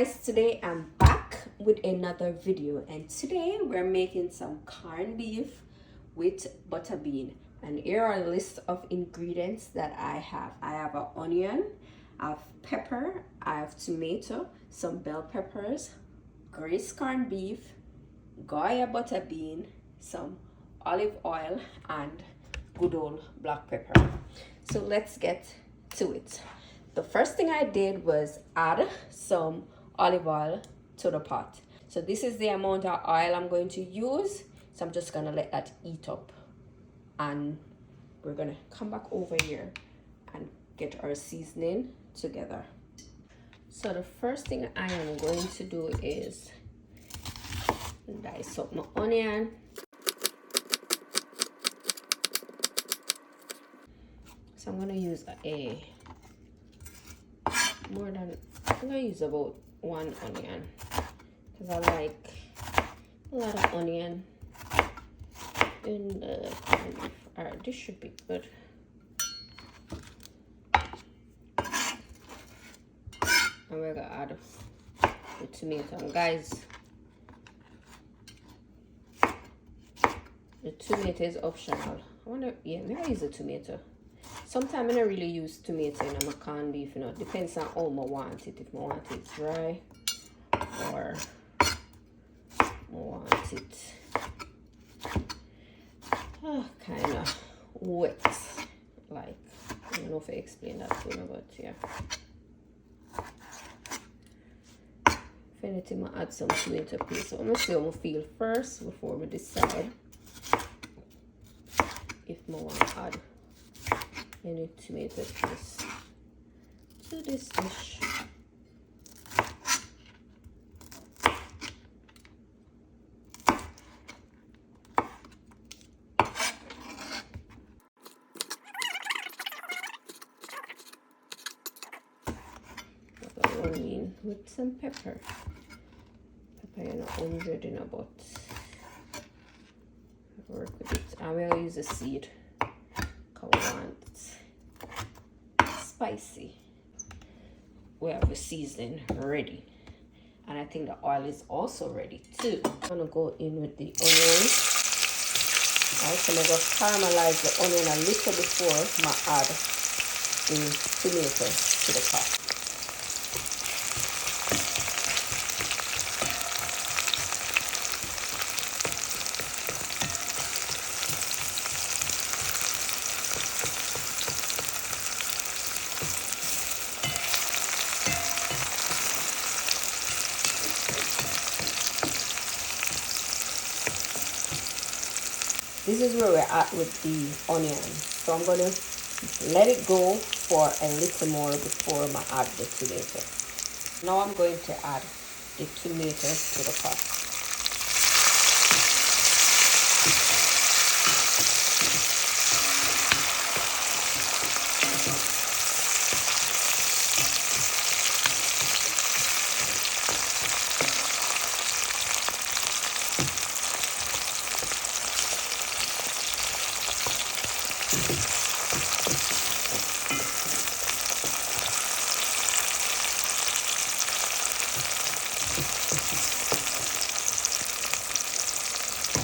guys, today I'm back with another video, and today we're making some corned beef with butterbean. And here are a list of ingredients that I have. I have an onion, I have pepper, I have tomato, some bell peppers, greased corned beef, Goya butterbean, some olive oil, and good old black pepper. So let's get to it. The first thing I did was add some olive oil to the pot. So this is the amount of oil I'm going to use. So I'm just gonna let that heat up, and we're gonna come back over here and get our seasoning together. So the first thing I am going to do is dice up my onion. So I'm gonna use I'm gonna use about one onion because I like a lot of onion in the corned beef. All right, this should be good. And we're gonna add the tomato. And guys, the tomato is optional. Maybe I use a tomato. Sometimes I don't really use tomato in my corned beef, you know. Depends on how I want it. If I want it dry or I want it kind of wet. Like, I don't know if I explained that to you, but yeah. If anything, I add some tomato paste. So I'm going to see how I feel first before we decide if I want to add any tomato paste to this dish. Rolling with some pepper. Pepper, you know, 100 in a butt. Work with it. I will use a seed. I want spicy. We have the seasoning ready, and I think the oil is also ready too. I'm gonna go in with the onion. I'm gonna just caramelize the onion a little before I add the tomato to the pot. This is where we're at with the onion. So I'm going to let it go for a little more before I add the tomato. Now I'm going to add the tomato to the pot.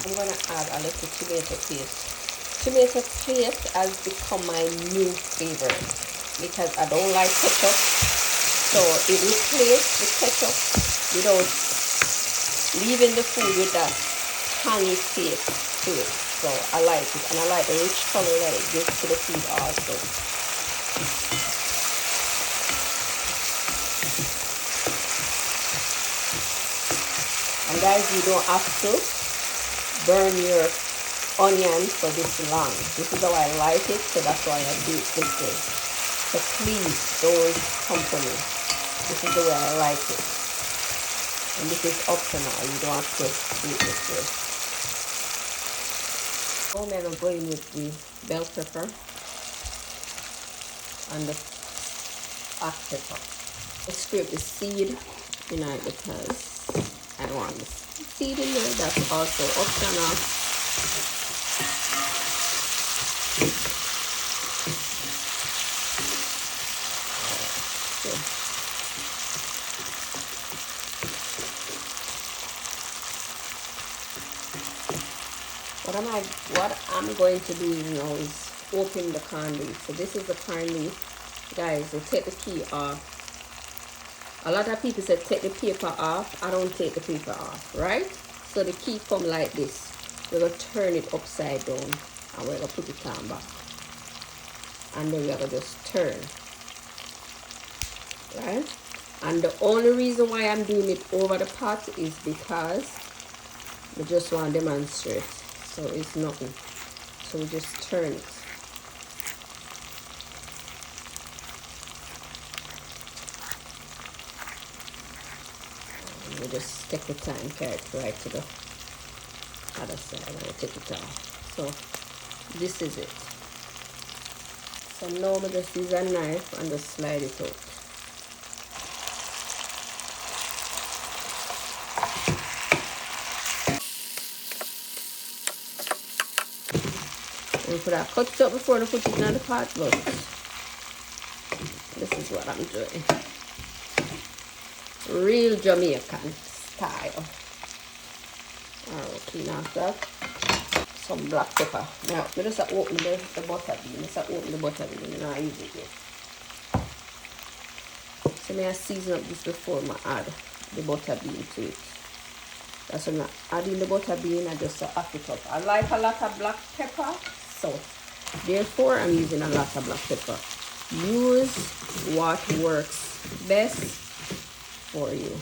I'm going to add a little tomato paste. Tomato paste has become my new favorite because I don't like ketchup. So it replaces the ketchup without leaving the food with that tangy taste to it. So I like it, and I like the rich color that it gives to the food also. And guys, you don't have to burn your onion for this long. This is how I like it, so that's why I do it this way. So please don't come for me. This is the way I like it. And this is optional. You don't have to do it this way. Now I'm going to go in with the bell pepper and the black pepper. I scrape the seed, you know, because I don't want the seed in there. That's also optional. So what I'm going to do now is open the corned beef. So this is the corned beef. Guys, so take the key off. A lot of people say take the paper off. I don't take the paper off, right? So the key come like this. We're going to turn it upside down and we're going to put it on back. And then we're going to just turn, right? And the only reason why I'm doing it over the pot is because I just want to demonstrate. So it's nothing. So we just turn it. And we just take the time, carry it right to the other side, and we take it off. So this is it. So now we just use a knife and just slide it out. We could have cut it up before I put it in the pot, but this is what I'm doing. Real Jamaican style. Alright, clean off that. Some black pepper. Now, I just open the butter bean. I just open the butter bean and I use it yet. So I season up this before I add the butter bean to it. That's when I add in the butter bean, I just half it up. I like a lot of black pepper, so therefore I'm using a lot of black pepper. Use what works best for you.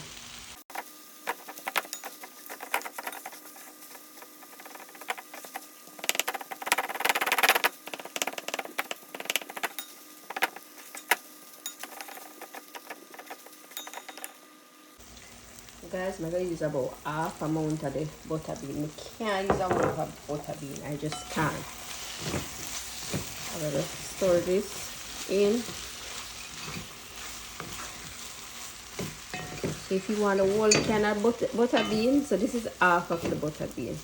Guys, I'm going to use about half amount of the butter bean. I can't use a amount of butter bean. I just can't. I'm going to store this in. So if you want a whole can of butter bean, so this is half of the butter bean.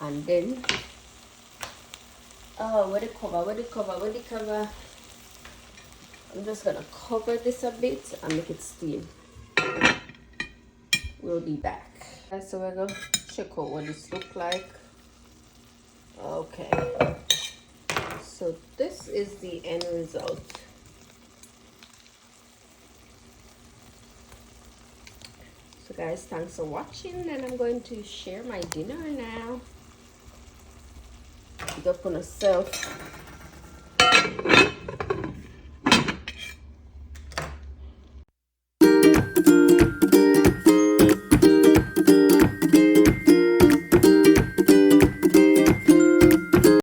And then, oh, where the cover? I'm just gonna cover this a bit and make it steam. We'll be back. So we're gonna check out what this looks like. Okay. So this is the end result. So guys, thanks for watching, and I'm going to share my dinner now. Big up on yourself.